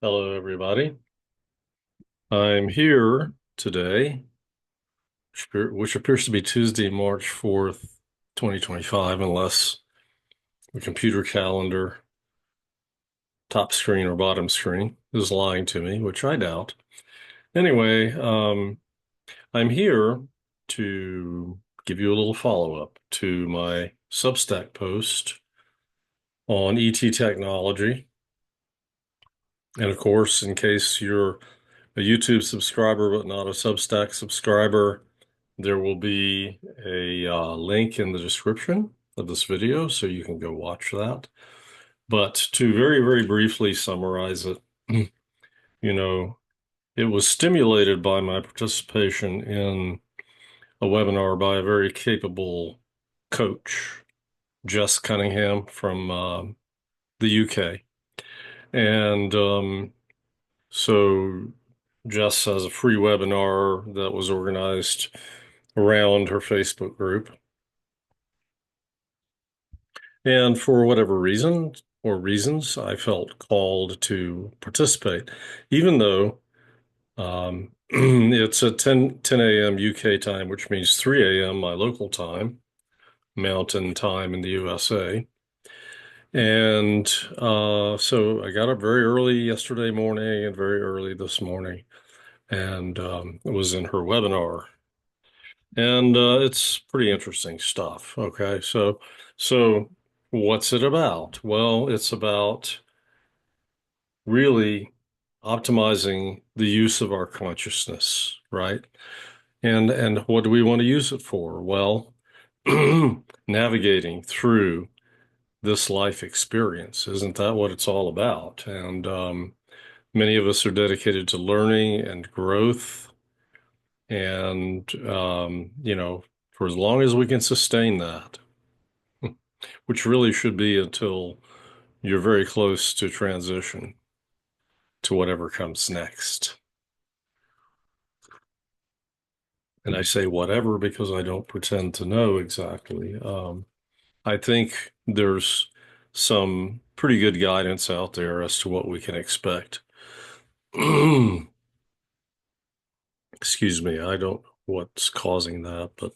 Hello, everybody. I'm here today, which appears to be Tuesday, March 4th, 2025, unless the computer calendar, top screen or bottom screen, is lying to me, which I doubt. Anyway, I'm here to give you a little follow-up to my Substack post on ET technology. And of course, in case you're a YouTube subscriber but not a Substack subscriber, there will be a link in the description of this video so you can go watch that. But to very, very briefly summarize it, you know, it was stimulated by my participation in a webinar by a very capable coach, Jess Cunningham from the UK. And so Jess has a free webinar that was organized around her Facebook group. And for whatever reason or reasons, I felt called to participate, even though it's at 10 a.m. UK time, which means 3 a.m. my local time, Mountain Time in the USA. And so I got up very early yesterday morning and very early this morning and was in her webinar. And it's pretty interesting stuff. Okay, so what's it about? Well, it's about really optimizing the use of our consciousness, right? And what do we want to use it for? Well, navigating through this life experience, isn't that what it's all about? And many of us are dedicated to learning and growth, and for as long as we can sustain that, which really should be until you're very close to transition to whatever comes next. And I say whatever because I don't pretend to know exactly. I think there's some pretty good guidance out there as to what we can expect. Excuse me, I don't know what's causing that, but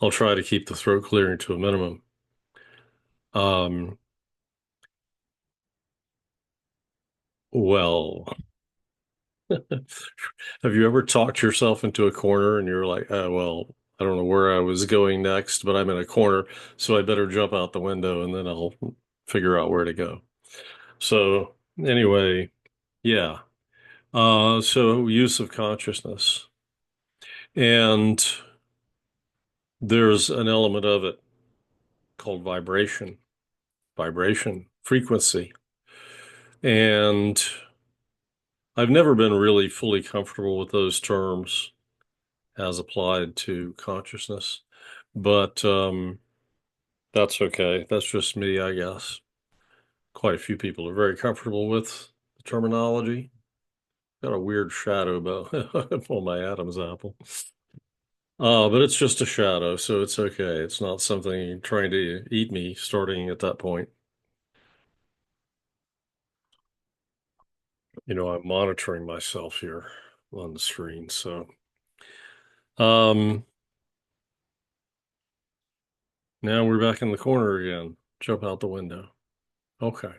I'll try to keep the throat clearing to a minimum. Um, well, have you ever talked yourself into a corner and you're like, oh, well, I don't know where I was going next, but I'm in a corner, so I better jump out the window and then I'll figure out where to go. So anyway, yeah. So use of consciousness. And there's an element of it called vibration, frequency. And I've never been really fully comfortable with those terms as applied to consciousness, but that's okay. That's just me, I guess. Quite a few people are very comfortable with the terminology. Got a weird shadow about on my Adam's apple. But it's just a shadow, so it's okay. It's not something trying to eat me starting at that point. I'm monitoring myself here on the screen. So, um, now we're back in the corner again. Jump out the window. Okay.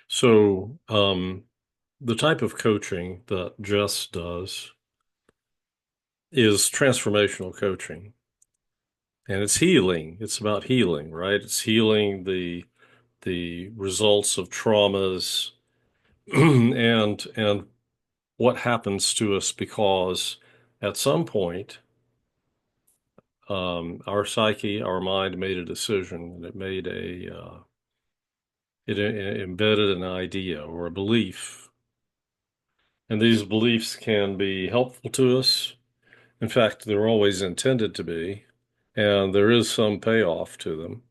So, the type of coaching that Jess does is transformational coaching, and it's healing. It's about healing, right? It's healing the results of traumas and what happens to us because at some point our psyche, our mind made a decision, and it embedded an idea or a belief, and these beliefs can be helpful to us. In fact, they're always intended to be, and there is some payoff to them.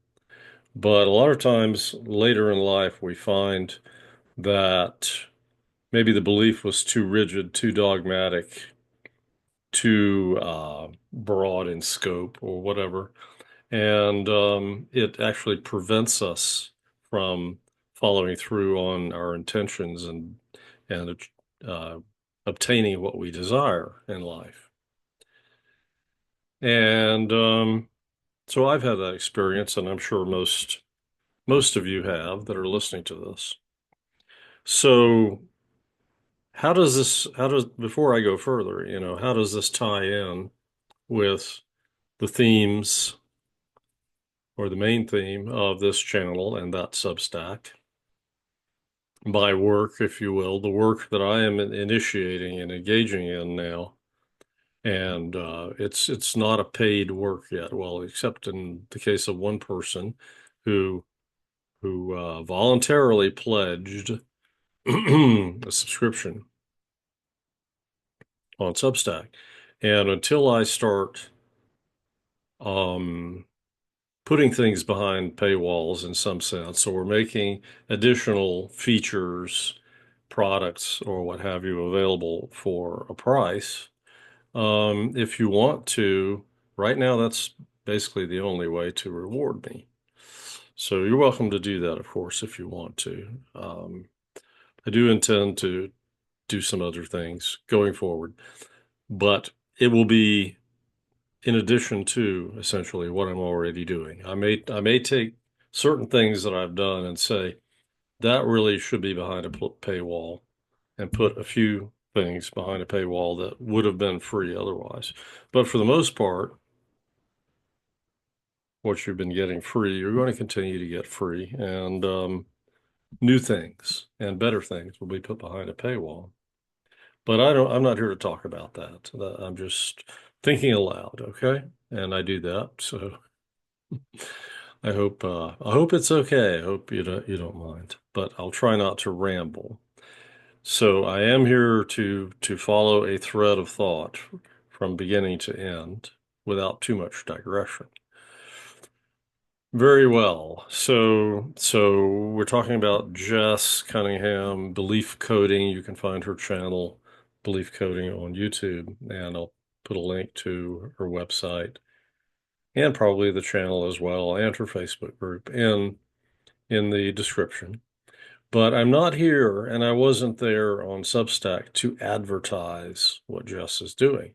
But a lot of times later in life, we find that maybe the belief was too rigid, too dogmatic, too broad in scope or whatever. And it actually prevents us from following through on our intentions and uh, obtaining what we desire in life. And so I've had that experience, and I'm sure most of you have that are listening to this. So before I go further, how does this tie in with the themes or the main theme of this channel and that Substack? My work, if you will, the work that I am initiating and engaging in now. And it's not a paid work yet. Well, except in the case of one person who voluntarily pledged a subscription on Substack. And until I start um, putting things behind paywalls in some sense, or making additional features, products, or what have you available for a price, if you want to, right now, that's basically the only way to reward me. So you're welcome to do that, of course, if you want to. I do intend to do some other things going forward, but it will be in addition to essentially what I'm already doing. I may take certain things that I've done and say that really should be behind a paywall, and put a few things behind a paywall that would have been free otherwise. But for the most part, what you've been getting free, you're going to continue to get free, and new things and better things will be put behind a paywall. But I'm not here to talk about that. I'm just thinking aloud, okay? And I do that. So I hope it's okay. I hope you don't mind. But I'll try not to ramble. So I am here to follow a thread of thought from beginning to end without too much digression. Very well. So we're talking about Jess Cunningham, belief coding. You can find her channel, belief coding, on YouTube, and I'll put a link to her website and probably the channel as well, and her Facebook group in the description. But I'm not here, and I wasn't there on Substack to advertise what Jess is doing.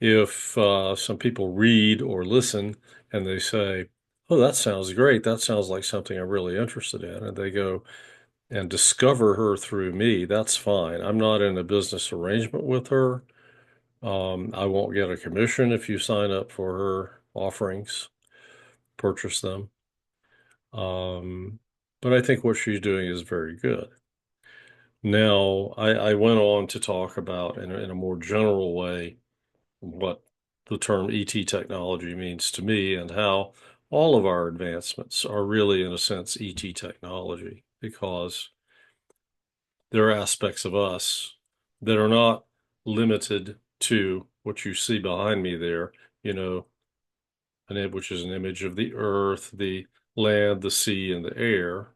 If some people read or listen and they say, "Oh, that sounds great. That sounds like something I'm really interested in," and they go and discover her through me, that's fine. I'm not in a business arrangement with her. I won't get a commission if you sign up for her offerings, purchase them. But I think what she's doing is very good. Now, I went on to talk about in a more general way what the term ET technology means to me, and how all of our advancements are really, in a sense, ET technology, because there are aspects of us that are not limited to what you see behind me there, which is an image of the earth, the land, the sea, and the air,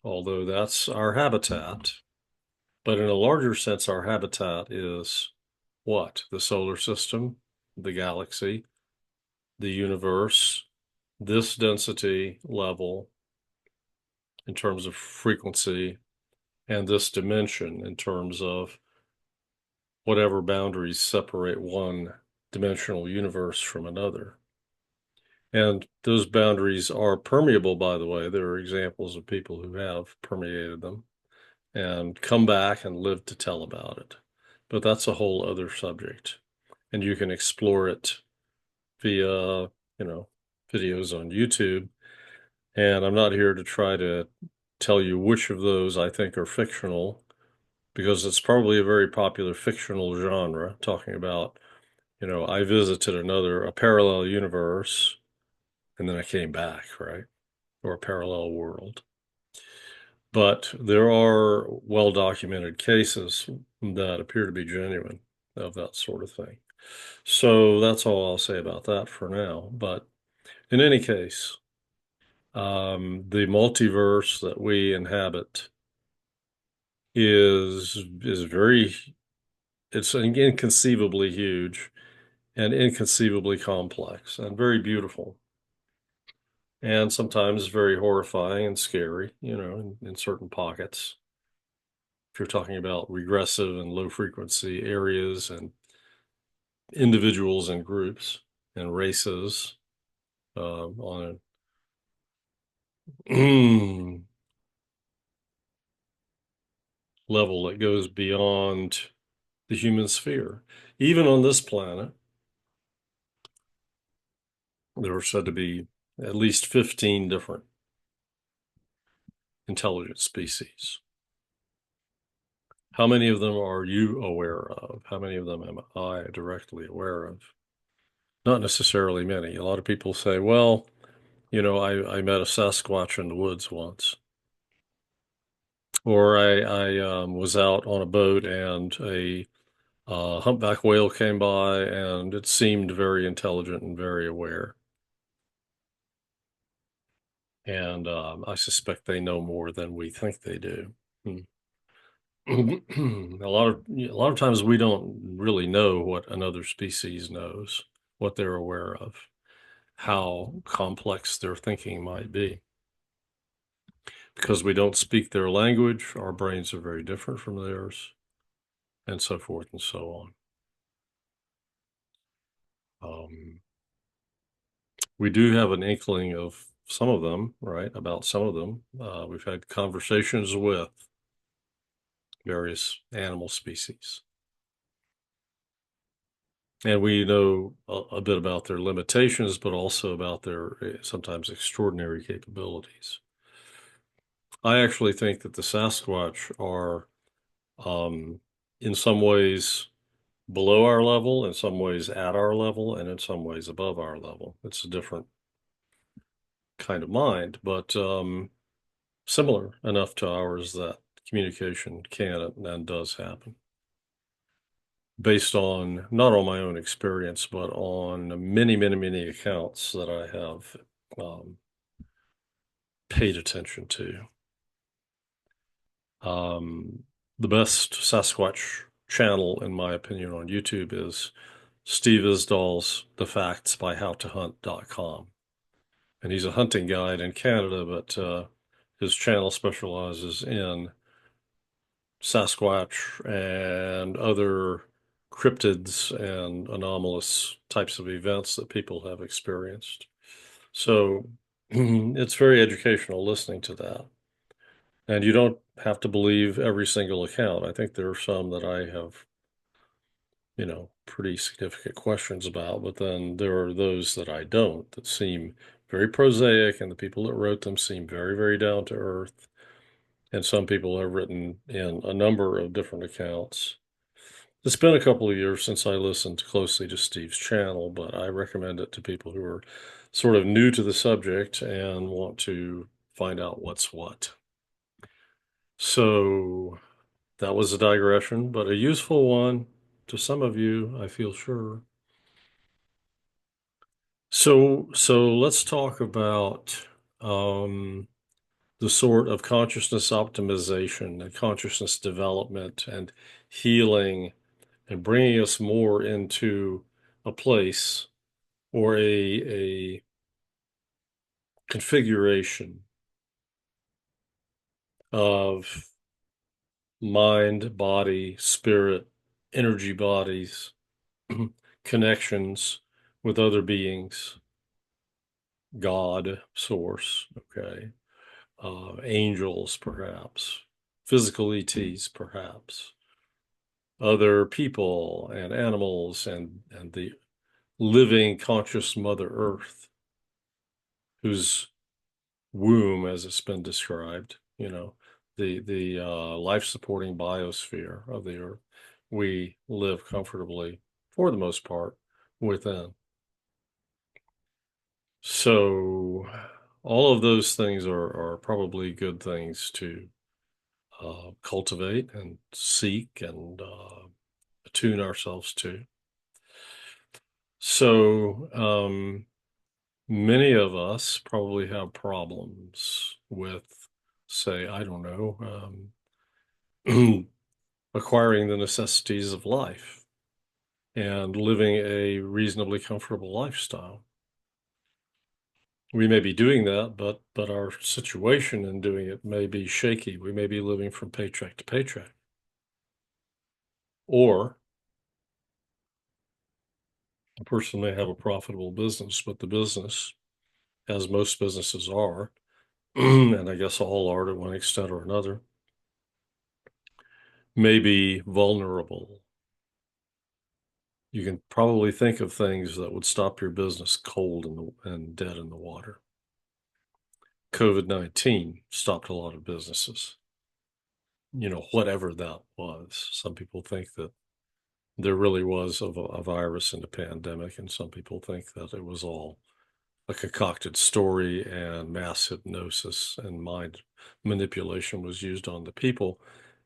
although that's our habitat. But in a larger sense, our habitat is what? The solar system, the galaxy, the universe, this density level in terms of frequency, and this dimension in terms of whatever boundaries separate one dimensional universe from another. And those boundaries are permeable, by the way. There are examples of people who have permeated them and come back and live to tell about it. But that's a whole other subject. And you can explore it via, videos on YouTube. And I'm not here to try to tell you which of those I think are fictional, because it's probably a very popular fictional genre, talking about, I visited a parallel universe, and then I came back, right? Or a parallel world. But there are well-documented cases that appear to be genuine of that sort of thing. So that's all I'll say about that for now. But in any case, the multiverse that we inhabit is very, it's inconceivably huge and inconceivably complex and very beautiful. and sometimes very horrifying and scary, in certain pockets. If you're talking about regressive and low frequency areas and individuals and groups and races on a level that goes beyond the human sphere. Even on this planet, there are said to be at least 15 different intelligent species. How many of them are you aware of? How many of them am I directly aware of? Not necessarily many. A lot of people say, well, I met a Sasquatch in the woods once. Or I was out on a boat and a humpback whale came by and it seemed very intelligent and very aware. And I suspect they know more than we think they do. Hmm. A lot of times we don't really know what another species knows, what they're aware of, how complex their thinking might be. Because we don't speak their language, our brains are very different from theirs, and so forth and so on. We do have an inkling of some of them, right? About some of them. We've had conversations with various animal species. And we know a bit about their limitations, but also about their sometimes extraordinary capabilities. I actually think that the Sasquatch are, in some ways, below our level, in some ways at our level, and in some ways above our level. It's a different kind of mind, but similar enough to ours that communication can and does happen based on not on my own experience, but on many, many, many accounts that I have paid attention to. Um, the best Sasquatch channel, in my opinion, on YouTube is Steve Isdall's The Facts by HowToHunt.com. And he's a hunting guide in Canada, but his channel specializes in Sasquatch and other cryptids and anomalous types of events that people have experienced. So it's very educational listening to that. And you don't have to believe every single account. I think there are some that I have, pretty significant questions about, but then there are those that I don't that seem very prosaic, and the people that wrote them seem very, very down to earth. And some people have written in a number of different accounts. It's been a couple of years since I listened closely to Steve's channel, but I recommend it to people who are sort of new to the subject and want to find out what's what. So that was a digression, but a useful one to some of you, I feel sure. So let's talk about the sort of consciousness optimization and consciousness development and healing and bringing us more into a place or a configuration of mind, body, spirit, energy bodies, connections with other beings, God, source, okay, angels, perhaps, physical ETs, perhaps, other people and animals and the living conscious Mother Earth, whose womb, as it's been described, the life-supporting biosphere of the Earth, we live comfortably, for the most part, within. So all of those things are probably good things to cultivate and seek and attune ourselves to. So many of us probably have problems with, say, I don't know, acquiring the necessities of life and living a reasonably comfortable lifestyle. We may be doing that, but our situation in doing it may be shaky. We may be living from paycheck to paycheck. Or a person may have a profitable business, but the business, as most businesses are, and I guess all are to one extent or another, may be vulnerable. You can probably think of things that would stop your business cold and dead in the water. COVID-19 stopped a lot of businesses, whatever that was. Some people think that there really was a virus and a pandemic, and some people think that it was all a concocted story and mass hypnosis and mind manipulation was used on the people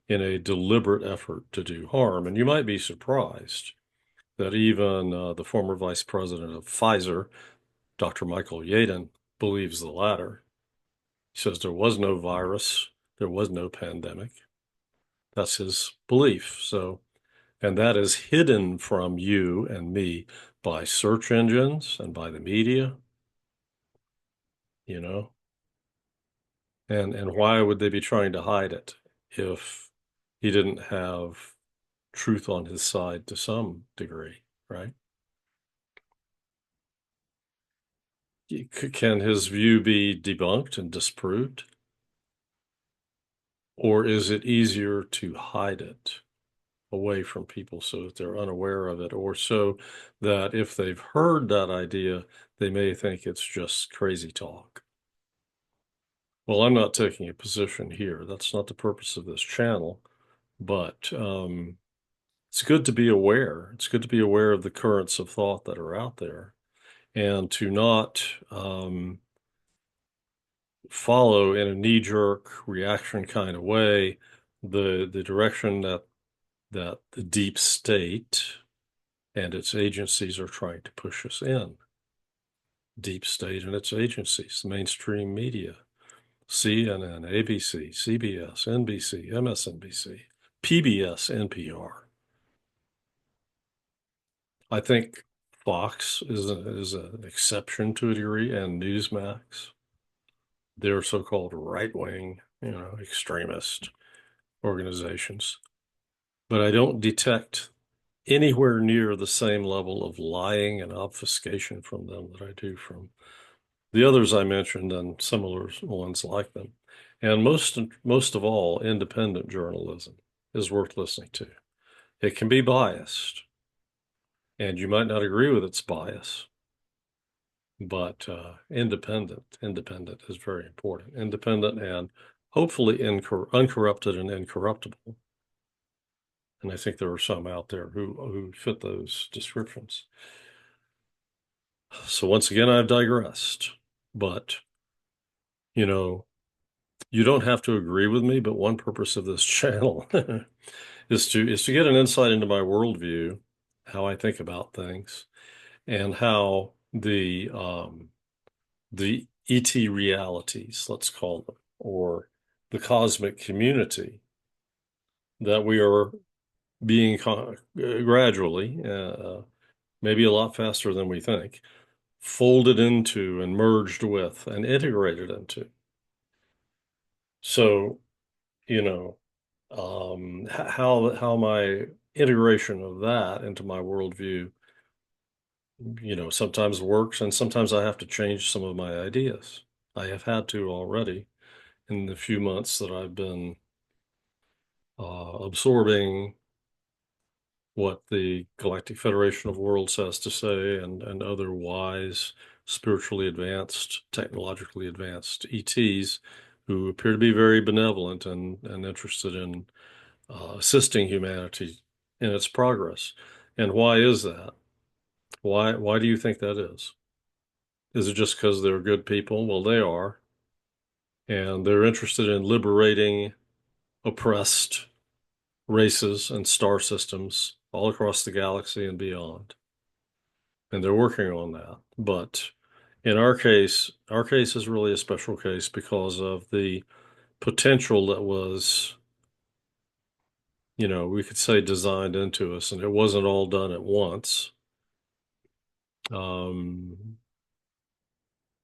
in a deliberate effort to do harm. And you might be surprised that even the former vice president of Pfizer, Dr. Michael Yaden, believes the latter. He says there was no virus, there was no pandemic. That's his belief. And that is hidden from you and me by search engines and by the media, you know. And why would they be trying to hide it if he didn't have truth on his side to some degree, right? Can his view be debunked and disproved? Or is it easier to hide it away from people so that they're unaware of it, or so that if they've heard that idea, they may think it's just crazy talk? Well, I'm not taking a position here. That's not the purpose of this channel, but it's good to be aware. It's good to be aware of the currents of thought that are out there and to not follow in a knee-jerk reaction kind of way the direction that the deep state and its agencies are trying to push us in. Deep state and its agencies, mainstream media, CNN, ABC, CBS, NBC, MSNBC, PBS, NPR. I think Fox is an exception to a degree, and Newsmax. They're so-called right-wing, extremist organizations. But I don't detect anywhere near the same level of lying and obfuscation from them that I do from the others I mentioned and similar ones like them. And most of all, independent journalism is worth listening to. It can be biased, and you might not agree with its bias, but independent is very important. Independent and hopefully uncorrupted and incorruptible. And I think there are some out there who fit those descriptions. So once again, I've digressed, but you don't have to agree with me, but one purpose of this channel is to get an insight into my worldview, how I think about things, and how the ET realities, let's call them, or the cosmic community that we are being gradually, maybe a lot faster than we think, folded into and merged with and integrated into. So, you know, how my integration of that into my worldview, sometimes works and sometimes I have to change some of my ideas. I have had to already in the few months that I've been absorbing what the Galactic Federation of Worlds has to say and other wise, spiritually advanced, technologically advanced ETs who appear to be very benevolent and interested in assisting humanity in its progress. And why is that? Why do you think that is? Is it just because they're good people? Well, they are. And they're interested in liberating oppressed races and star systems all across the galaxy and beyond. And they're working on that. But in our case is really a special case because of the potential that was, we could say designed into us, and it wasn't all done at once. Um,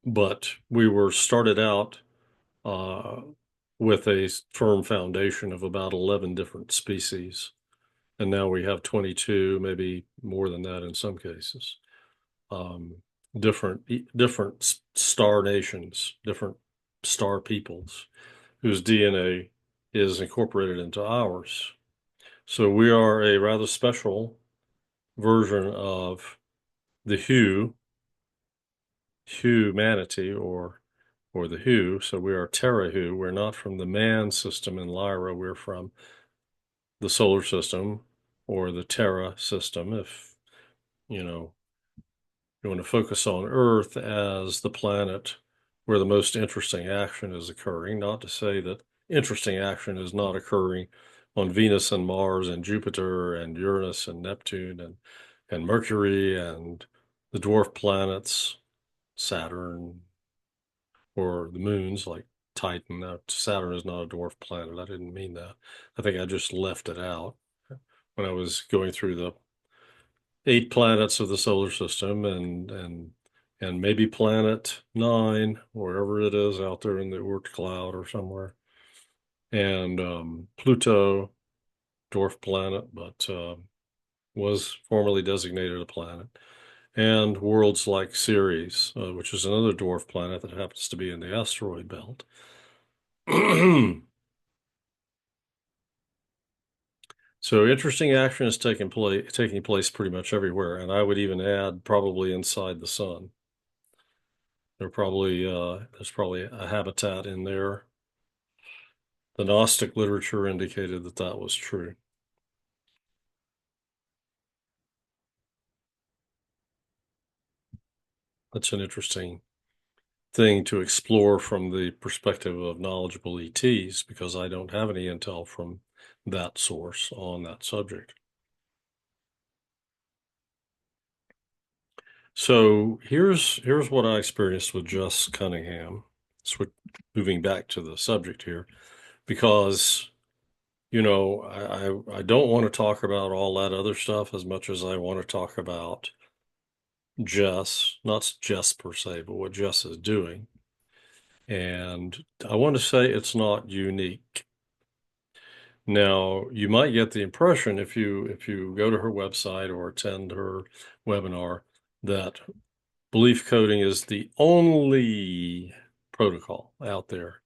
but we were started out uh, with a firm foundation of about 11 different species. And now we have 22, maybe more than that in some cases. Um, different star nations, different star peoples whose DNA is incorporated into ours. So we are a rather special version of the humanity, or the Who. So we are Terra Who. We're not from the man system in Lyra. We're from the solar system or the Terra system. If you know you want to focus on Earth as the planet where the most interesting action is occurring, not to say that interesting action is not occurring on Venus and Mars and Jupiter and Uranus and Neptune and Mercury and the dwarf planets, Saturn, or the moons like Titan. Now, Saturn is not a dwarf planet. I didn't mean that. I think I just left it out when I was going through the 8 planets of the solar system and maybe planet 9, wherever it is out there in the Oort cloud or somewhere, and Pluto, dwarf planet, but was formerly designated a planet, and worlds like Ceres, which is another dwarf planet that happens to be in the asteroid belt. So interesting action is taking place pretty much everywhere, and I would even add probably inside the sun. There's probably a habitat in there. The Gnostic literature indicated that that was true. That's an interesting thing to explore from the perspective of knowledgeable ETs, because I don't have any intel from that source on that subject. So here's what I experienced with Jess Cunningham. Moving back to the subject here, because I don't want to talk about all that other stuff as much as I want to talk about Jess, not Jess per se, but what Jess is doing. And I want to say it's not unique. Now, you might get the impression if you go to her website or attend her webinar that belief coding is the only protocol out there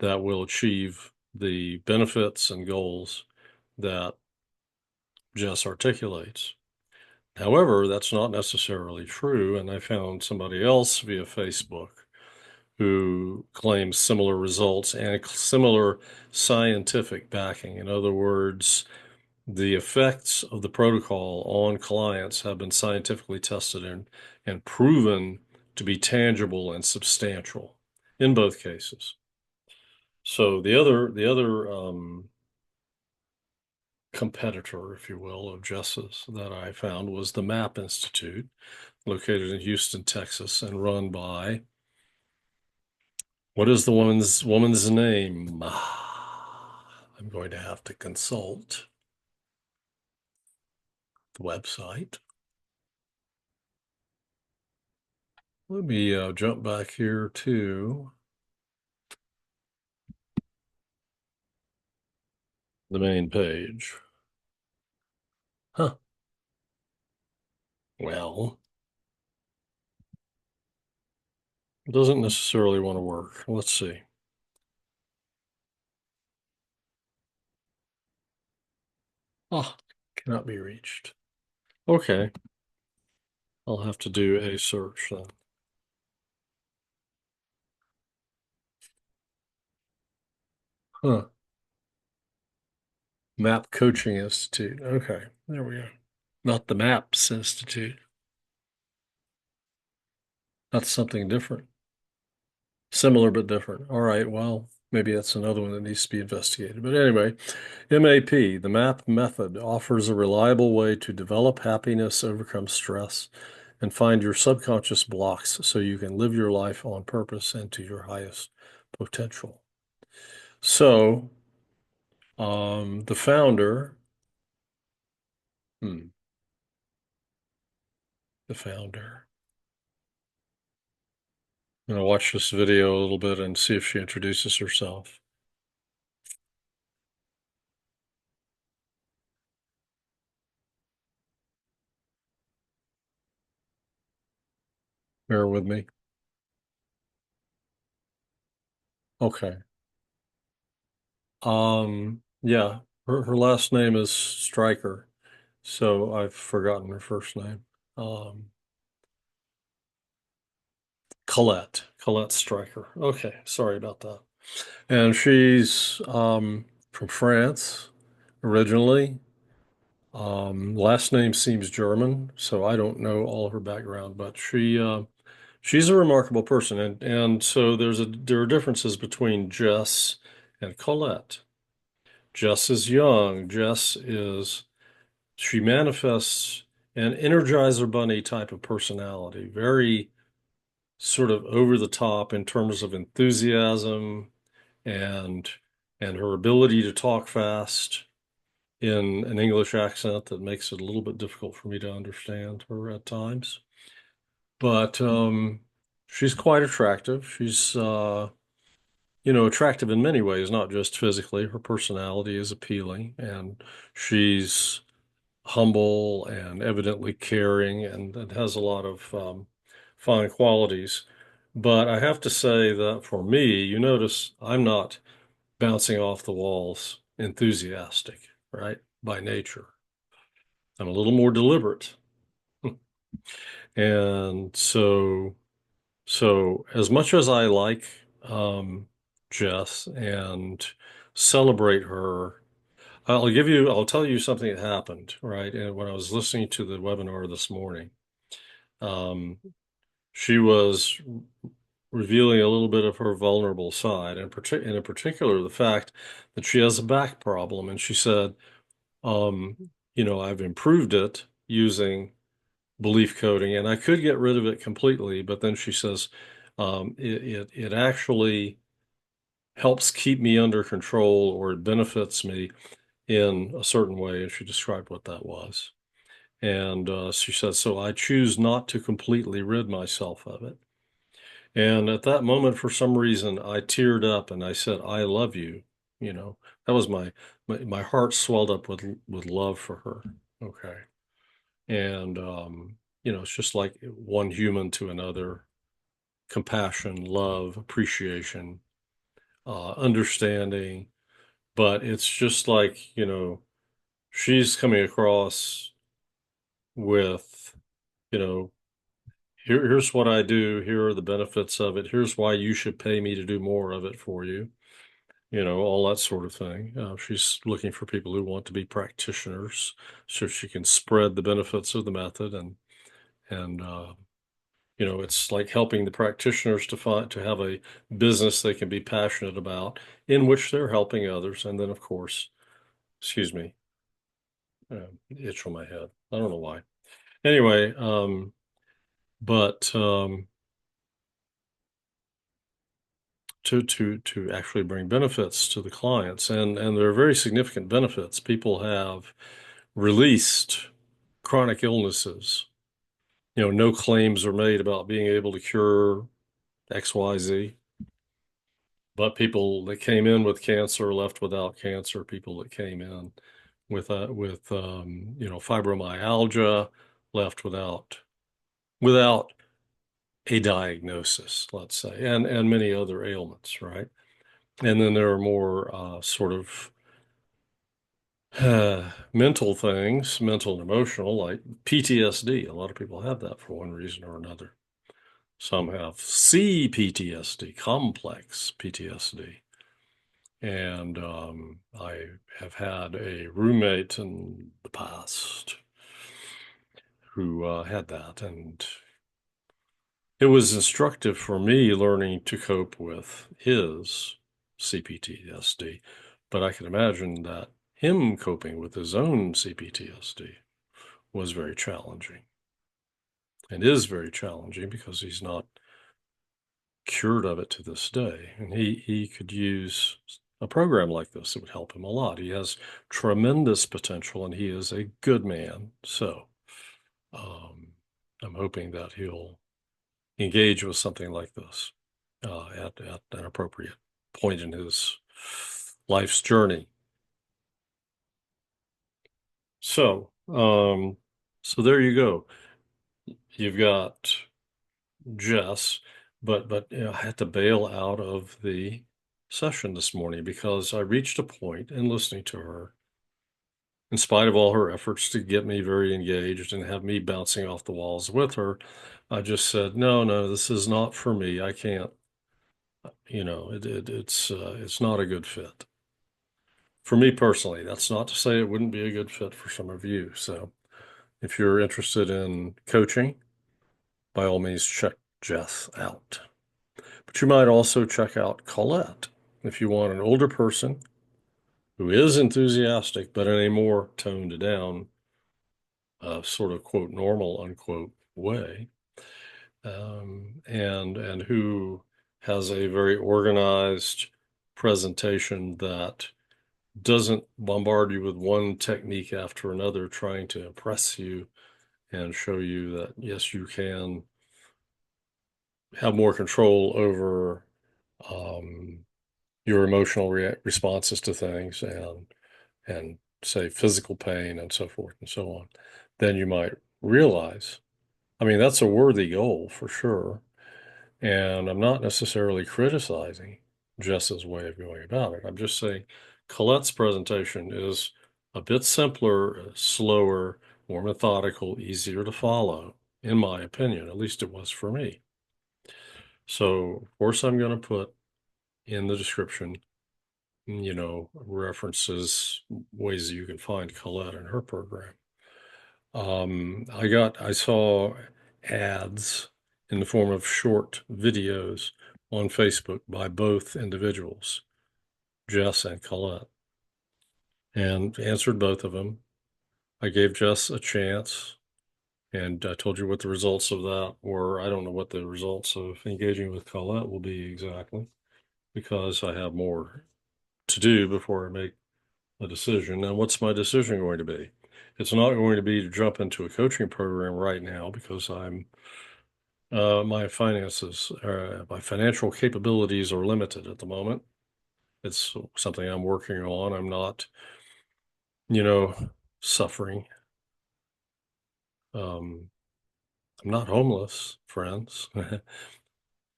that will achieve the benefits and goals that Jess articulates. However, that's not necessarily true, and I found somebody else via Facebook who claims similar results and similar scientific backing. In other words, the effects of the protocol on clients have been scientifically tested and proven to be tangible and substantial in both cases. So the other competitor, if you will, of Jess's that I found was the MAP Institute, located in Houston, Texas, and run by, what is the woman's name? I'm going to have to consult the website. Let me jump back here to the main page. Huh. Well, it doesn't necessarily want to work. Let's see. Ah, cannot be reached. Okay, I'll have to do a search then. Huh. Map Coaching Institute. Okay, there we go. Not the Maps Institute. That's something different. Similar but different. All right, well, maybe that's another one that needs to be investigated. But anyway, MAP, the MAP method, offers a reliable way to develop happiness, overcome stress, and find your subconscious blocks so you can live your life on purpose and to your highest potential. So, the founder, hmm, the founder, I'm going to watch this video a little bit and see if she introduces herself. Bear with me. Okay. Yeah, her last name is Stryker, so I've forgotten her first name. Um, Colette Stryker. Okay, sorry about that. And she's from France originally. Last name seems German, so I don't know all her background, but she's a remarkable person, and so there are differences between Jess and Colette. Jess is young. She manifests an Energizer Bunny type of personality, very sort of over the top in terms of enthusiasm and her ability to talk fast in an English accent that makes it a little bit difficult for me to understand her at times. But she's quite attractive. She's attractive in many ways, not just physically. Her personality is appealing, and she's humble and evidently caring and has a lot of fine qualities. But I have to say that for me, you notice I'm not bouncing off the walls enthusiastic, right? By nature. I'm a little more deliberate. And so as much as I like Jess and celebrate her, I'll tell you something that happened, right? And when I was listening to the webinar this morning, um, she was revealing a little bit of her vulnerable side, and in particular, the fact that she has a back problem. And she said, um, I've improved it using belief coding, and I could get rid of it completely. But then she says, it actually helps keep me under control, or it benefits me in a certain way. And she described what that was. And she said, so I choose not to completely rid myself of it. And at that moment, for some reason, I teared up and I said, I love you. That was my heart swelled up with love for her. Okay. And, it's just like one human to another, compassion, love, appreciation, understanding. But it's just like, she's coming across with, you know, here's what I do. Here are the benefits of it. Here's why you should pay me to do more of it for you. All that sort of thing. She's looking for people who want to be practitioners so she can spread the benefits of the method and it's like helping the practitioners to have a business they can be passionate about in which they're helping others. And then, of course, excuse me, itch on my head. I don't know why. Anyway, but to actually bring benefits to the clients, and there are very significant benefits. People have released chronic illnesses. No claims are made about being able to cure XYZ. But people that came in with cancer left without cancer. People that came in with fibromyalgia left without a diagnosis, let's say, and many other ailments, right? And then there are more sort of mental things, mental and emotional, like PTSD. A lot of people have that for one reason or another. Some have CPTSD, complex PTSD. And I have had a roommate in the past who had that. And it was instructive for me learning to cope with his CPTSD. But I can imagine that him coping with his own CPTSD was very challenging and is very challenging because he's not cured of it to this day. And he could use a program like this. It would help him a lot. He has tremendous potential and he is a good man. So um, I'm hoping that he'll engage with something like this. at an appropriate point in his life's journey. So, so there you go. You've got Jess, but you know, I had to bail out of the session this morning because I reached a point in listening to her, in spite of all her efforts to get me very engaged and have me bouncing off the walls with her. I just said, no, this is not for me. I can't, it's not a good fit. For me personally, that's not to say it wouldn't be a good fit for some of you. So if you're interested in coaching, by all means, check Jess out. But you might also check out Colette if you want an older person who is enthusiastic, but in a more toned down, sort of quote normal unquote way, and who has a very organized presentation that doesn't bombard you with one technique after another, trying to impress you and show you that yes, you can have more control over um, your emotional responses to things and say physical pain and so forth and so on, then you might realize. I mean, that's a worthy goal for sure. And I'm not necessarily criticizing Jess's way of going about it. I'm just saying Colette's presentation is a bit simpler, slower, more methodical, easier to follow, in my opinion. At least it was for me. So, of course, I'm going to put in the description, references, ways that you can find Colette and her program. I saw ads in the form of short videos on Facebook by both individuals, Jess and Colette, and answered both of them. I gave Jess a chance, and I told you what the results of that were. I don't know what the results of engaging with Colette will be exactly, because I have more to do before I make a decision. Now, what's my decision going to be? It's not going to be to jump into a coaching program right now because my financial capabilities are limited at the moment. It's something I'm working on. I'm not, suffering. Um, I'm not homeless, friends. Got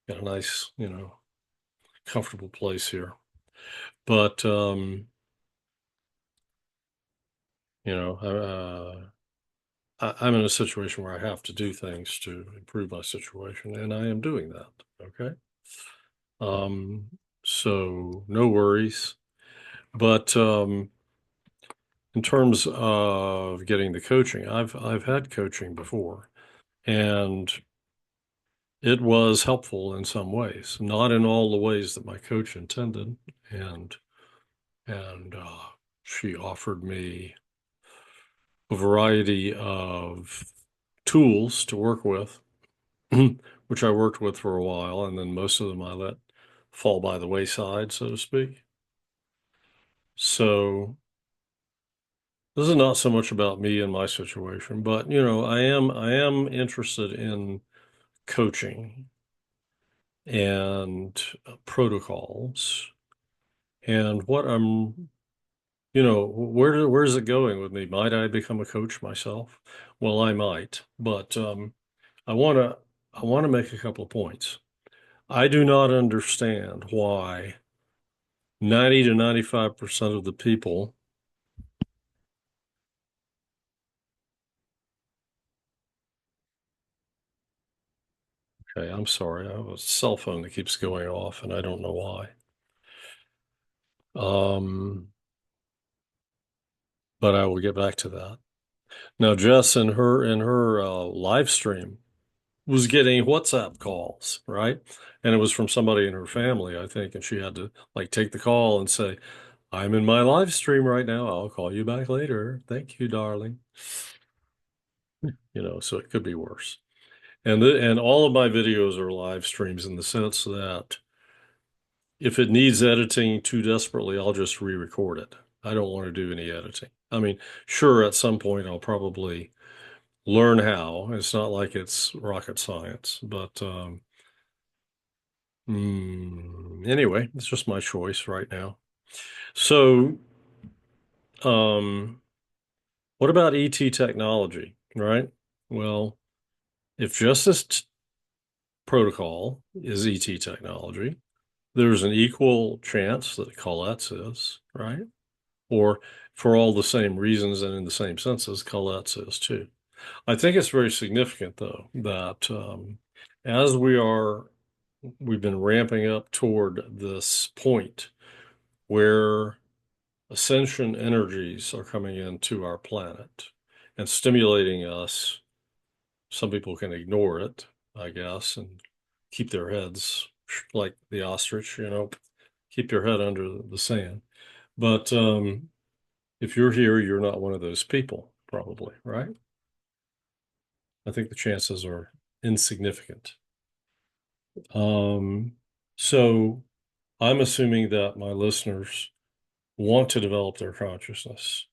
a nice, comfortable place here. But, you know, I'm in a situation where I have to do things to improve my situation, and I am doing that. Okay. Um, so no worries. But in terms of getting the coaching, I've had coaching before, and it was helpful in some ways, not in all the ways that my coach intended. And and she offered me a variety of tools to work with, which I worked with for a while, and then most of them I let fall by the wayside, so to speak. So this is not so much about me and my situation, but I am interested in coaching and protocols and what where's it going with me? Might I become a coach myself? Well, I might, but I want to I want to make a couple of points. I do not understand why 90 to 95% of the people. Okay, I'm sorry. I have a cell phone that keeps going off and I don't know why. Um, but I will get back to that. Now, Jess in her live stream was getting WhatsApp calls, right? And it was from somebody in her family, I think, and she had to like take the call and say, "I'm in my live stream right now. I'll call you back later. Thank you, darling." So it could be worse. And all of my videos are live streams in the sense that if it needs editing too desperately, I'll just re-record it. I don't want to do any editing. I mean, sure, at some point I'll probably learn how. It's not like it's rocket science, but Anyway, it's just my choice right now. So, um, what about ET technology, right? Well, if justice protocol is ET technology, there's an equal chance that Colette's is, right? Or for all the same reasons and in the same senses, Colette's is too. I think it's very significant, though, that as we've been ramping up toward this point where ascension energies are coming into our planet and stimulating us. Some people can ignore it, I guess, and keep their heads like the ostrich, keep your head under the sand. But if you're here, you're not one of those people, probably, right? I think the chances are insignificant. Um, so I'm assuming that my listeners want to develop their consciousness.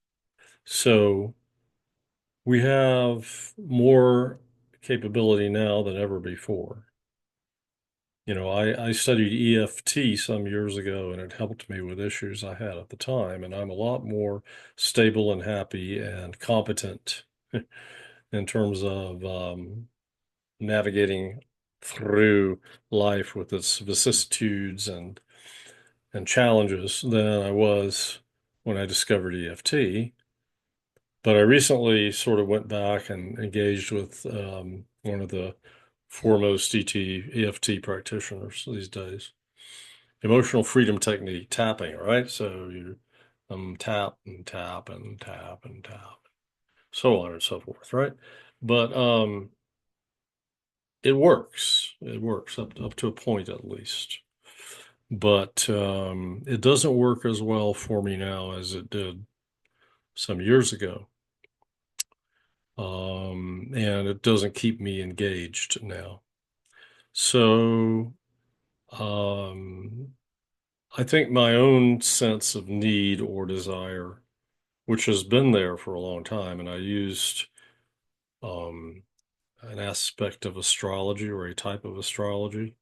So we have more capability now than ever before. I studied EFT some years ago and it helped me with issues I had at the time. And I'm a lot more stable and happy and competent in terms of navigating through life with its vicissitudes and challenges than I was when I discovered EFT. But I recently sort of went back and engaged with one of the foremost EFT practitioners these days. Emotional freedom technique, tapping, right? So you tap and tap and tap and tap, so on and so forth, right? But it works. It works up to a point at least. But it doesn't work as well for me now as it did some years ago. And it doesn't keep me engaged now. So um, I think my own sense of need or desire, which has been there for a long time, and I used um, an aspect of astrology or a type of astrology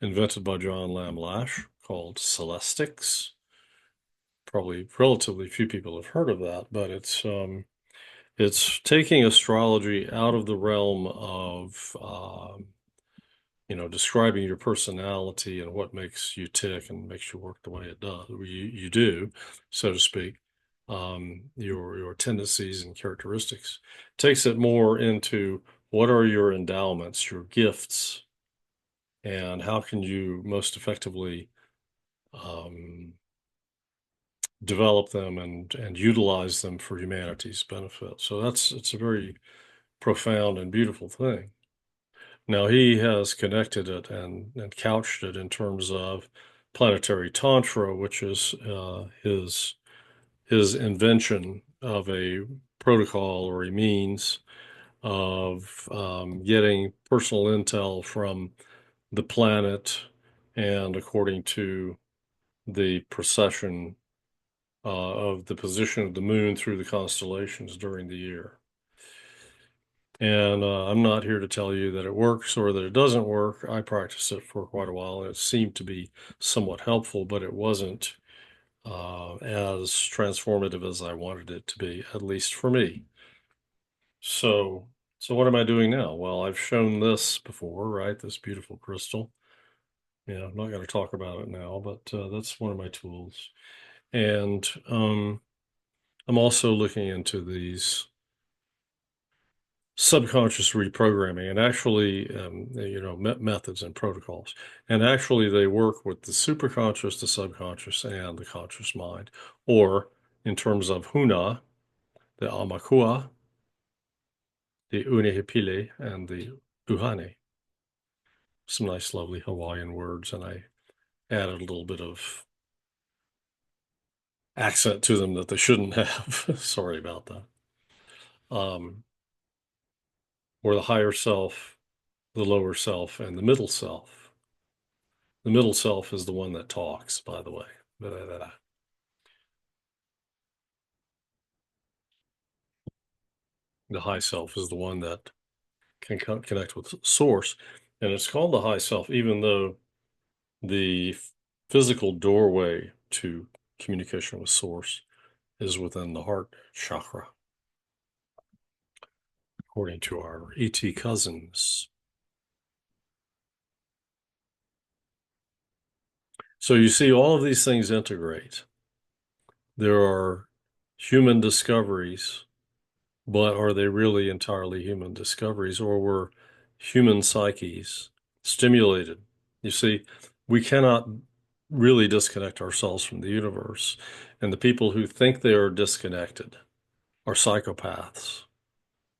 invented by John Lamb Lash called celestics. Probably relatively few people have heard of that, but it's taking astrology out of the realm of describing your personality and what makes you tick and makes you work the way it does, you do, so to speak, your tendencies and characteristics. Takes it more into what are your endowments, your gifts, and how can you most effectively um, develop them and utilize them for humanity's benefit. So it's a very profound and beautiful thing. Now he has connected it and couched it in terms of planetary tantra, which is his invention of a protocol or a means of getting personal intel from the planet and according to the precession of the position of the moon through the constellations during the year. And I'm not here to tell you that it works or that it doesn't work. I practiced it for quite a while and it seemed to be somewhat helpful, but it wasn't as transformative as I wanted it to be, at least for me. So, so what am I doing now? Well, I've shown this before, right? This beautiful crystal. Yeah, I'm not going to talk about it now, but that's one of my tools. And I'm also looking into these subconscious reprogramming and actually, methods and protocols. And actually, they work with the superconscious, the subconscious, and the conscious mind, or in terms of Huna, the Amakua, the Unihipile, and the Uhane. Some nice, lovely Hawaiian words, and I added a little bit of accent to them that they shouldn't have. Sorry about that. Or the higher self, the lower self, and the middle self. The middle self is the one that talks, by the way. The high self is the one that can connect with source. And it's called the high self, even though The physical doorway to communication with Source is within the heart chakra, according to our ET cousins. So you see, all of these things integrate. There are human discoveries, but are they really entirely human discoveries, or were human psyches stimulated? You see, we cannot really disconnect ourselves from the universe. And the people who think they are disconnected are psychopaths.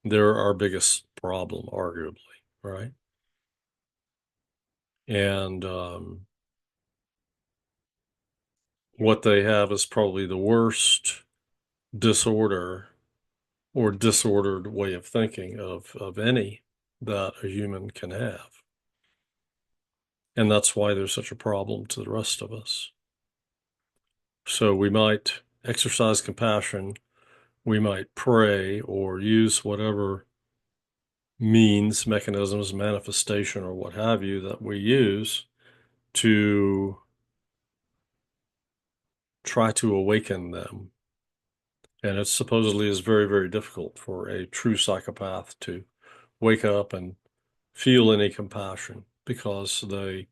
They're our biggest problem, arguably, right? And what they have is probably the worst disorder or disordered way of thinking of any that a human can have. And that's why there's such a problem to the rest of us. So we might exercise compassion, we might pray or use whatever means, mechanisms, manifestation, or what have you that we use to try to awaken them. And it supposedly is very, very difficult for a true psychopath to wake up and feel any compassion because they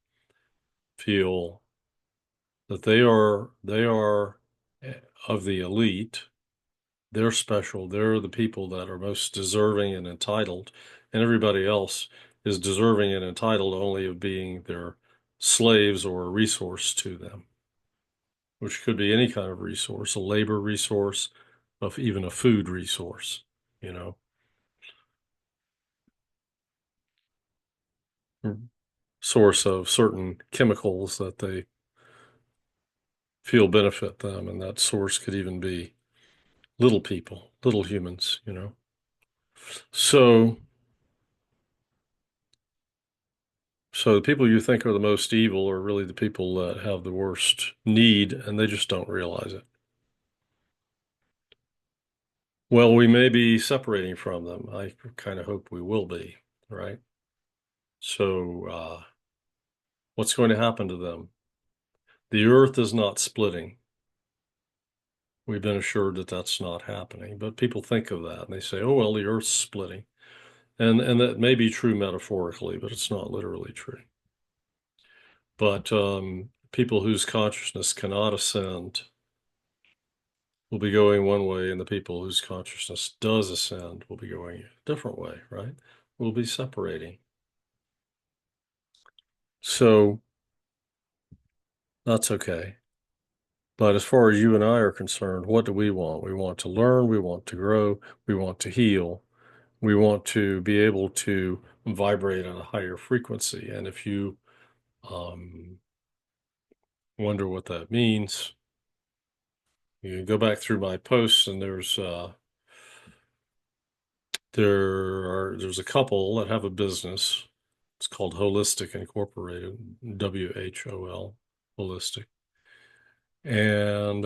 feel that they are of the elite. They're special. They're the people that are most deserving and entitled, and everybody else is deserving and entitled only of being their slaves or a resource to them, which could be any kind of resource, a labor resource, of even a food resource, you know, source of certain chemicals that they feel benefit them, and that source could even be little people, little humans, you know. So, so the people you think are the most evil are really the people that have the worst need, and they just don't realize it. Well, we may be separating from them. I kind of hope we will be, right? So, what's going to happen to them? The earth is not splitting. We've been assured that that's not happening, but people think of that and they say, "Oh, well, the earth's splitting." And that may be true metaphorically, but it's not literally true. But people whose consciousness cannot ascend will be going one way, and the people whose consciousness does ascend will be going a different way, right? We'll be separating. So that's okay. But as far as you and I are concerned, what do we want? We want to learn, we want to grow, we want to heal, we want to be able to vibrate at a higher frequency. And if you um, wonder what that means, you can go back through my posts, and there's a couple that have a business. It's called Holistic Incorporated, WHOL, Holistic, and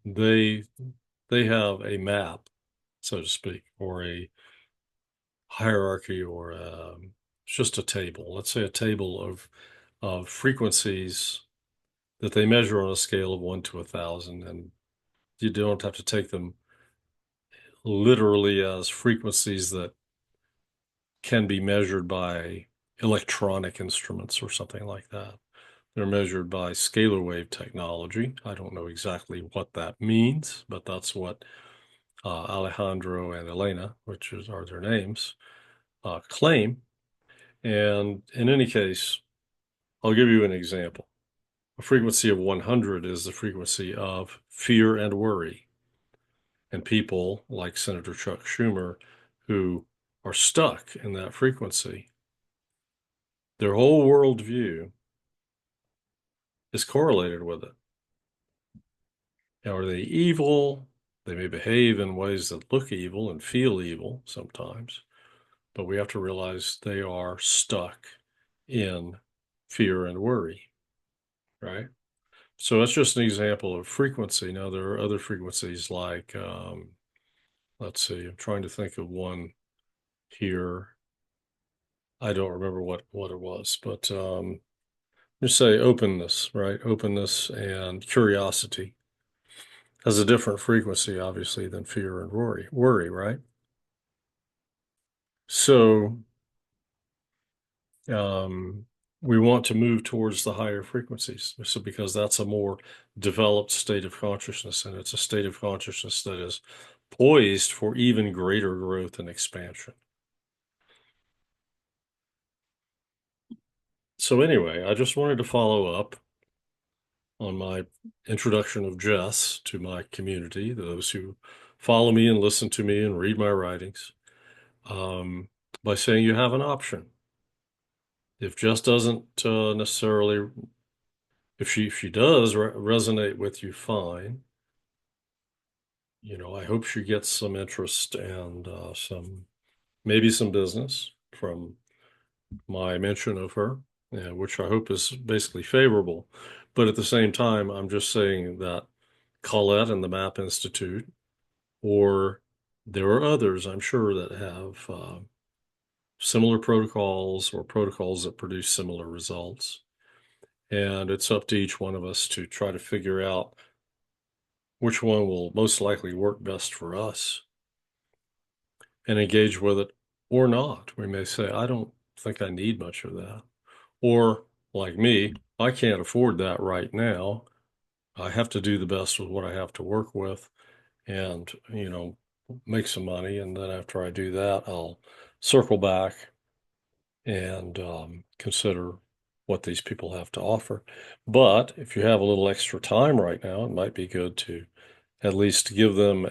they have a map, so to speak, or a hierarchy, or just a table. Let's say a table of frequencies that they measure on a scale of 1 to 1,000, and you don't have to take them literally as frequencies that can be measured by electronic instruments or something like that. They're measured by scalar wave technology. I don't know exactly what that means, but that's what Alejandro and Elena, are their names, claim. And in any case, I'll give you an example. A frequency of 100 is the frequency of fear and worry. And people like Senator Chuck Schumer, who are stuck in that frequency, their whole worldview is correlated with it. Now, are they evil? They may behave in ways that look evil and feel evil sometimes, but we have to realize they are stuck in fear and worry, right? So that's just an example of frequency. Now, there are other frequencies like, let's see, I'm trying to think of one here. I don't remember what it was, but Just say openness, right? Openness and curiosity has a different frequency, obviously, than fear and worry, right? So um, we want to move towards the higher frequencies. So because that's a more developed state of consciousness, and it's a state of consciousness that is poised for even greater growth and expansion. So anyway, I just wanted to follow up on my introduction of Jess to my community, those who follow me and listen to me and read my writings, um, by saying you have an option. If Jess doesn't necessarily, if she does resonate with you, fine. I hope she gets some interest and maybe some business from my mention of her, which I hope is basically favorable. But at the same time, I'm just saying that Colette and the Map Institute, or there are others, I'm sure, that have similar protocols or protocols that produce similar results. And it's up to each one of us to try to figure out which one will most likely work best for us and engage with it or not. We may say, I don't think I need much of that. Or, like me, I can't afford that right now. I have to do the best with what I have to work with and, make some money. And then after I do that, I'll circle back and consider what these people have to offer. But if you have a little extra time right now, it might be good to at least give them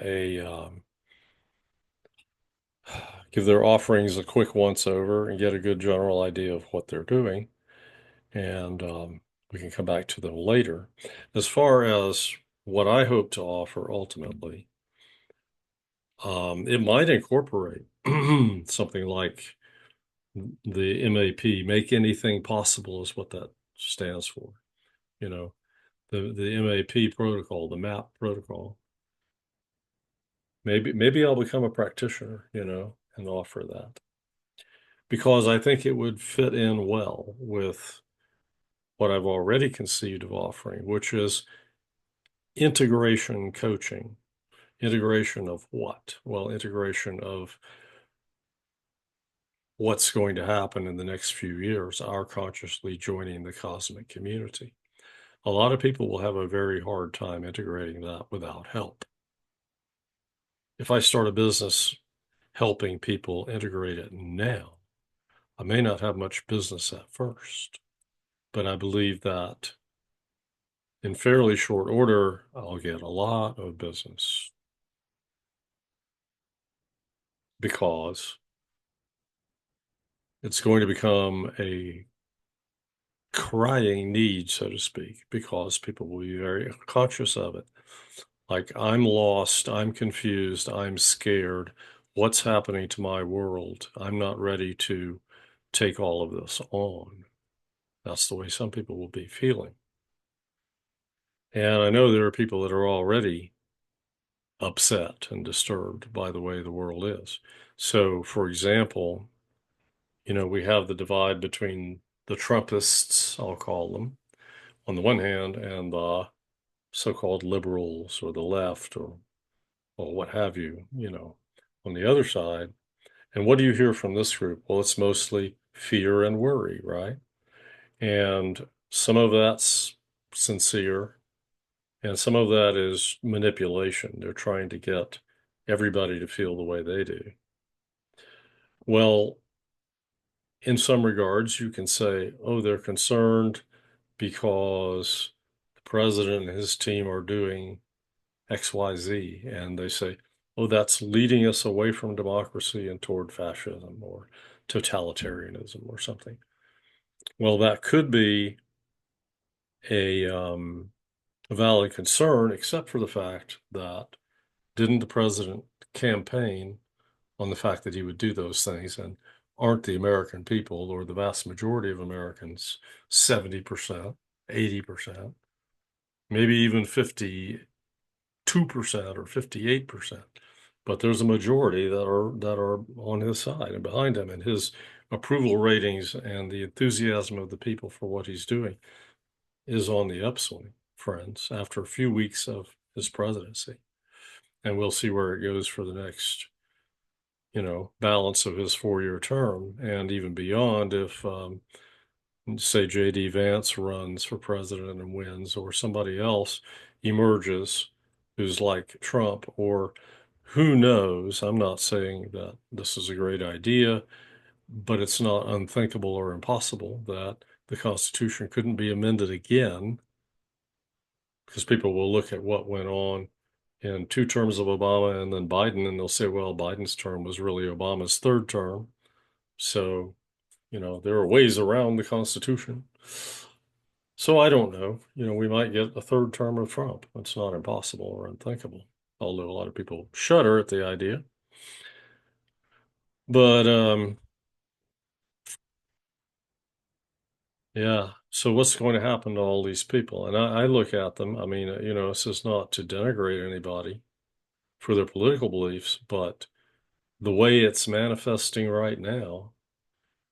give their offerings a quick once over and get a good general idea of what they're doing. And we can come back to them later. As far as what I hope to offer ultimately, it might incorporate something like the MAP, make anything possible is what that stands for. You know, the MAP protocol, the MAP protocol. Maybe I'll become a practitioner, and offer that because I think it would fit in well with what I've already conceived of offering, which is integration coaching. Integration of what? Well, integration of what's going to happen in the next few years, our consciously joining the cosmic community. A lot of people will have a very hard time integrating that without help. If I start a business helping people integrate it now, I may not have much business at first, but I believe that in fairly short order, I'll get a lot of business because it's going to become a crying need, so to speak, because people will be very conscious of it. Like, I'm lost, I'm confused, I'm scared. What's happening to my world? I'm not ready to take all of this on. That's the way some people will be feeling. And I know there are people that are already upset and disturbed by the way the world is. So, for example, we have the divide between the Trumpists, I'll call them, on the one hand, and the so-called liberals or the left or what have you, on the other side. And what do you hear from this group? Well, it's mostly fear and worry, right? And some of that's sincere, and some of that is manipulation. They're trying to get everybody to feel the way they do. Well, in some regards, you can say, oh, they're concerned because the president and his team are doing XYZ. And they say, oh, that's leading us away from democracy and toward fascism or totalitarianism or something. Well, that could be a valid concern, except for the fact that didn't the president campaign on the fact that he would do those things? And aren't the American people, or the vast majority of Americans, 70%, 80%, maybe even 52% or 58%? But there's a majority that are on his side and behind him, and his approval ratings and the enthusiasm of the people for what he's doing is on the upswing, friends, after a few weeks of his presidency. And we'll see where it goes for the next, balance of his 4-year term and even beyond if, say, J.D. Vance runs for president and wins, or somebody else emerges who's like Trump, or who knows. I'm not saying that this is a great idea, but it's not unthinkable or impossible that the Constitution couldn't be amended again, because people will look at what went on in 2 terms of Obama and then Biden, and they'll say, well, Biden's term was really Obama's 3rd term. So, there are ways around the Constitution. So I don't know. We might get a 3rd term of Trump. It's not impossible or unthinkable, although a lot of people shudder at the idea. But yeah. So what's going to happen to all these people? And I look at them. I mean, this is not to denigrate anybody for their political beliefs, but the way it's manifesting right now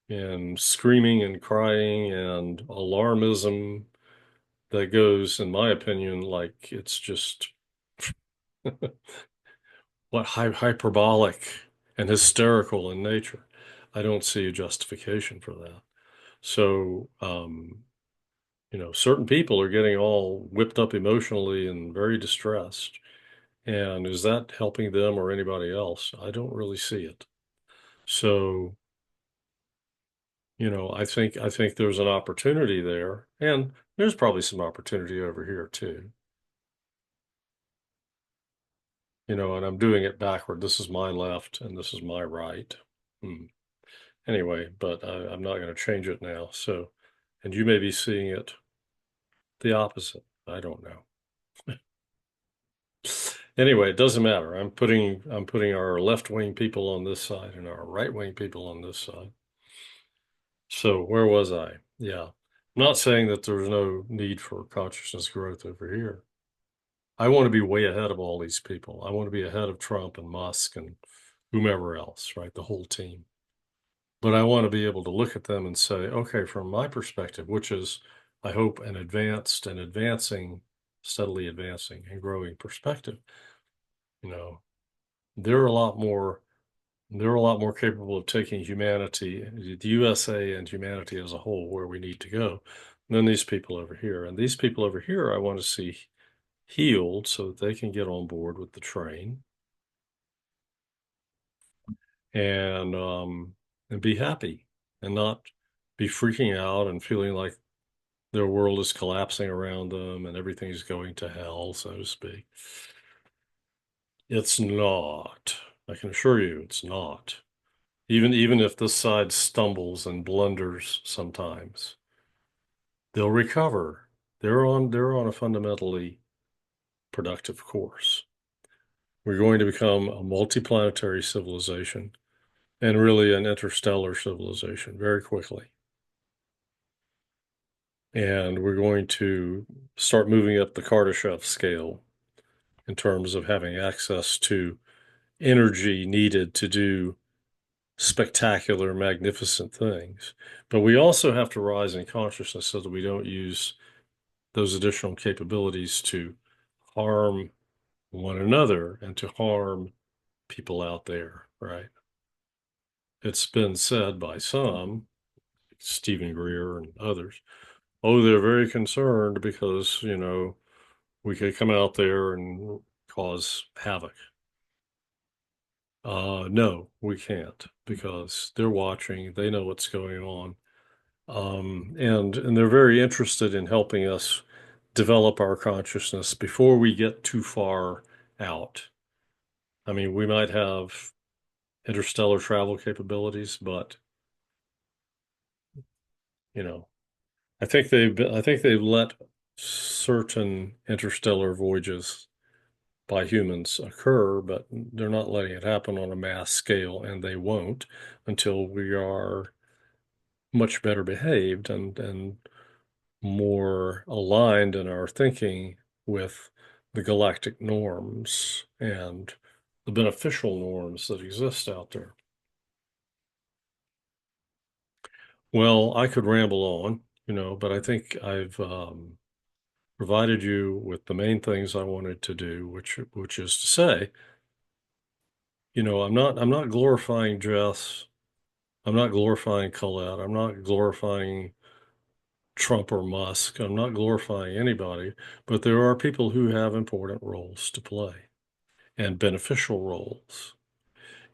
in screaming and crying and alarmism that goes, in my opinion, like it's just what hyperbolic and hysterical in nature. I don't see a justification for that. So, certain people are getting all whipped up emotionally and very distressed. And is that helping them or anybody else? I don't really see it. So, I think there's an opportunity there, and there's probably some opportunity over here too. And I'm doing it backward. This is my left and this is my right. Hmm. Anyway, but I'm not going to change it now. So, and you may be seeing it the opposite. I don't know. Anyway, it doesn't matter. I'm putting our left-wing people on this side and our right-wing people on this side. So where was I? Yeah. I'm not saying that there's no need for consciousness growth over here. I want to be way ahead of all these people. I want to be ahead of Trump and Musk and whomever else, right? The whole team. But I want to be able to look at them and say, okay, from my perspective, which is, I hope, an advanced and advancing, steadily advancing and growing perspective, you know, they're a lot more, they're a lot more capable of taking humanity, the USA and humanity as a whole, where we need to go, than these people over here. And these people over here, I want to see healed so that they can get on board with the train and be happy and not be freaking out and feeling like their world is collapsing around them and everything's going to hell, so to speak. It's not. I can assure you it's not. Even if this side stumbles and blunders sometimes, they'll recover. They're on a fundamentally productive course. We're going to become a multiplanetary civilization and really an interstellar civilization very quickly. And we're going to start moving up the Kardashev scale in terms of having access to energy needed to do spectacular, magnificent things. But we also have to rise in consciousness so that we don't use those additional capabilities to harm one another and to harm people out there, right? It's been said by some, Stephen Greer and others, oh, they're very concerned because, we could come out there and cause havoc. No, we can't because they're watching, they know what's going on. And they're very interested in helping us develop our consciousness before we get too far out. I mean, we might have interstellar travel capabilities, but you know, I think they've let certain interstellar voyages by humans occur, but they're not letting it happen on a mass scale, and they won't until we are much better behaved and more aligned in our thinking with the galactic norms and the beneficial norms that exist out there. Well, I could ramble on, but I think I've provided you with the main things I wanted to do, which is to say, I'm not glorifying Jess. I'm not glorifying Colette. I'm not glorifying Trump or Musk. I'm not glorifying anybody, but there are people who have important roles to play and beneficial roles.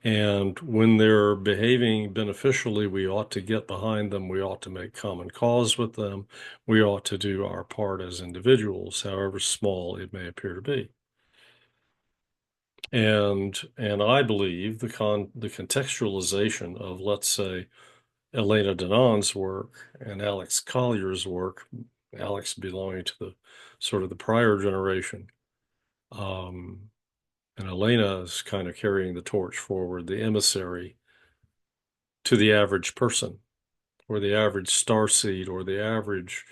And when they're behaving beneficially, we ought to get behind them. We ought to make common cause with them. We ought to do our part as individuals, however small it may appear to be. And I believe the contextualization of, let's say, Elena Danon's work and Alex Collier's work, Alex belonging to the sort of the prior generation, and Elena is kind of carrying the torch forward, the emissary to the average person, or the average starseed, or the average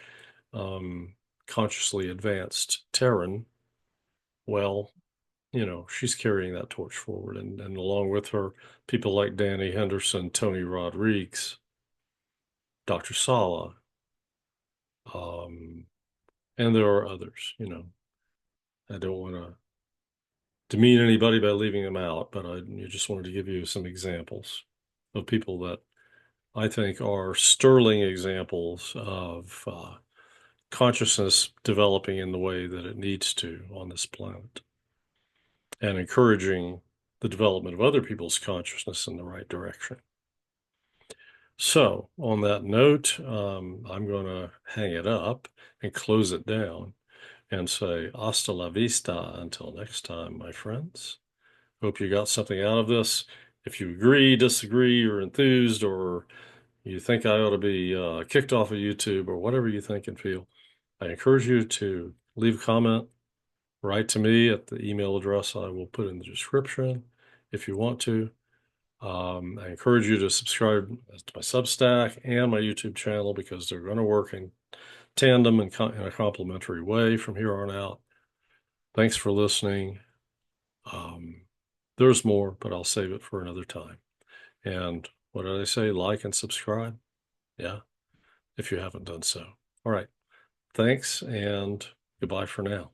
consciously advanced Terran. Well, she's carrying that torch forward, and along with her, people like Danny Henderson, Tony Rodriguez, Dr. Sala, and there are others. I don't want to demean anybody by leaving them out, but I just wanted to give you some examples of people that I think are sterling examples of consciousness developing in the way that it needs to on this planet, and encouraging the development of other people's consciousness in the right direction. So, on that note, I'm going to hang it up and close it down and say hasta la vista until next time, my friends. Hope you got something out of this. If you agree, disagree, or enthused, or you think I ought to be kicked off of YouTube, or whatever you think and feel, I encourage you to leave a comment, write to me at the email address I will put in the description if you want to. I encourage you to subscribe to my Substack and my YouTube channel, because they're going to work in tandem and in a complementary way from here on out. Thanks for listening. There's more, but I'll save it for another time. And what did I say? Like and subscribe? Yeah, if you haven't done so. All right. Thanks, and goodbye for now.